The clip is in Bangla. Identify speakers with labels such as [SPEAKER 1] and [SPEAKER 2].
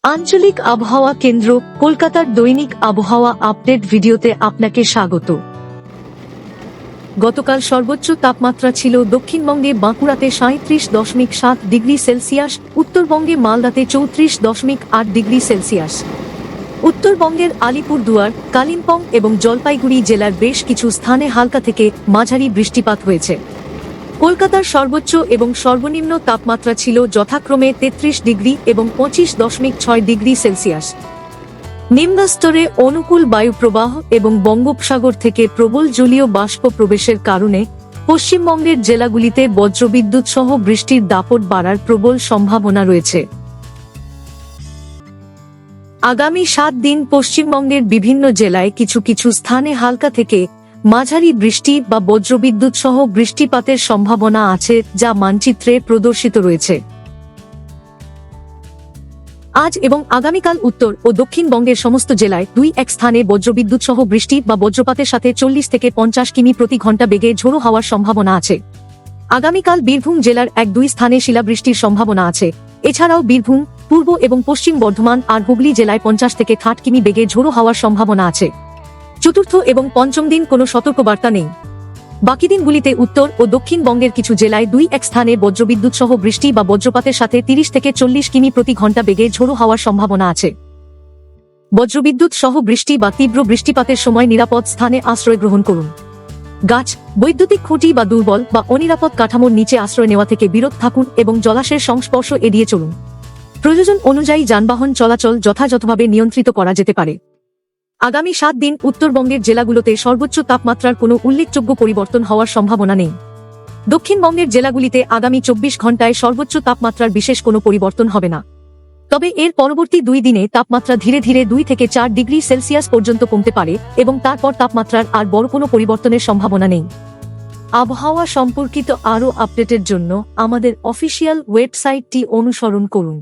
[SPEAKER 1] আঞ্চলিক আবহাওয়া কেন্দ্র কলকাতার দৈনিক আবহাওয়া আপডেট ভিডিওতে আপনাকে স্বাগত। গতকাল সর্বোচ্চ তাপমাত্রা ছিল দক্ষিণবঙ্গে বাঁকুড়াতে 37.7 ডিগ্রি সেলসিয়াস, উত্তরবঙ্গে মালদাতে 34.8 ডিগ্রি সেলসিয়াস। উত্তরবঙ্গের আলিপুরদুয়ার, কালিম্পং এবং জলপাইগুড়ি জেলার বেশ কিছু স্থানে হালকা থেকে মাঝারি বৃষ্টিপাত হয়েছে। কলকাতার সর্বোচ্চ এবং সর্বনিম্ন তাপমাত্রা ছিল যথাক্রমে 33 ডিগ্রি এবং 25.6 ডিগ্রি সেলসিয়াস। নিম্নস্তরে অনুকূল বায়ুপ্রবাহ এবং বঙ্গোপসাগর থেকে প্রবল জলীয় বাষ্প প্রবেশের কারণে পশ্চিমবঙ্গের জেলাগুলিতে বজ্রবিদ্যুৎ সহ বৃষ্টির দাপট বাড়ার প্রবল সম্ভাবনা রয়েছে। আগামী 7 দিন পশ্চিমবঙ্গের বিভিন্ন জেলায় কিছু কিছু স্থানে হালকা থেকে মাঝারি বৃষ্টি বা বজ্রবিদ্যুৎ সহ বৃষ্টিপাতের সম্ভাবনা আছে, যা মানচিত্রে প্রদর্শিত রয়েছে। আজ এবং আগামীকাল উত্তর ও দক্ষিণবঙ্গের সমস্ত জেলায় 2-1 স্থানে বজ্রবিদ্যুৎ সহ বৃষ্টি বা বজ্রপাতের সাথে 40 থেকে 50 কিমি প্রতি ঘন্টা বেগে ঝোড়ো হওয়ার সম্ভাবনা আছে। আগামীকাল বীরভূম জেলার 1-2 স্থানে শিলাবৃষ্টির সম্ভাবনা আছে। এছাড়াও বীরভূম, পূর্ব এবং পশ্চিম বর্ধমান আর হুগলি জেলায় 50 থেকে 60 কিমি বেগে ঝোড়ো হওয়ার সম্ভাবনা আছে। চতুর্থ এবং পঞ্চম দিন কোনো সতর্কবার্তা নেই। বাকি দিনগুলিতে উত্তর ও দক্ষিণবঙ্গের কিছু জেলায় 2-1 স্থানে বজ্রবিদ্যুৎ সহ বৃষ্টি বা বজ্রপাতের সাথে 30 থেকে 40 কিমি প্রতি ঘন্টা বেগে ঝোড়ো হওয়ার সম্ভাবনা আছে। বজ্রবিদ্যুৎ সহ বৃষ্টি বা তীব্র বৃষ্টিপাতের সময় নিরাপদ স্থানে আশ্রয় গ্রহণ করুন। গাছ, বৈদ্যুতিক খুঁটি বা দুর্বল বা অনিরাপদ কাঠামোর নিচে আশ্রয় নেওয়া থেকে বিরত থাকুন এবং জলাশয়ের সংস্পর্শ এড়িয়ে চলুন। প্রয়োজন অনুযায়ী যানবাহন চলাচল যথাযথভাবে নিয়ন্ত্রিত করা যেতে পারে। আগামী 7 দিন উত্তরবঙ্গের জেলাগুলোতে সর্বোচ্চ তাপমাত্রার কোনো উল্লেখযোগ্য পরিবর্তন হওয়ার সম্ভাবনা নেই। দক্ষিণবঙ্গের জেলাগুলিতে আগামী 24 ঘন্টায় সর্বোচ্চ তাপমাত্রার বিশেষ কোনো পরিবর্তন হবে না। তবে এর পরবর্তী 2 দিনে তাপমাত্রা ধীরে ধীরে 2 থেকে 4 ডিগ্রি সেলসিয়াস পর্যন্ত কমতে পারে এবং তারপর তাপমাত্রার আর বড় কোনো পরিবর্তনের সম্ভাবনা নেই। আবহাওয়া সম্পর্কিত আরও আপডেটের জন্য আমাদের অফিসিয়াল ওয়েবসাইটটি অনুসরণ করুন।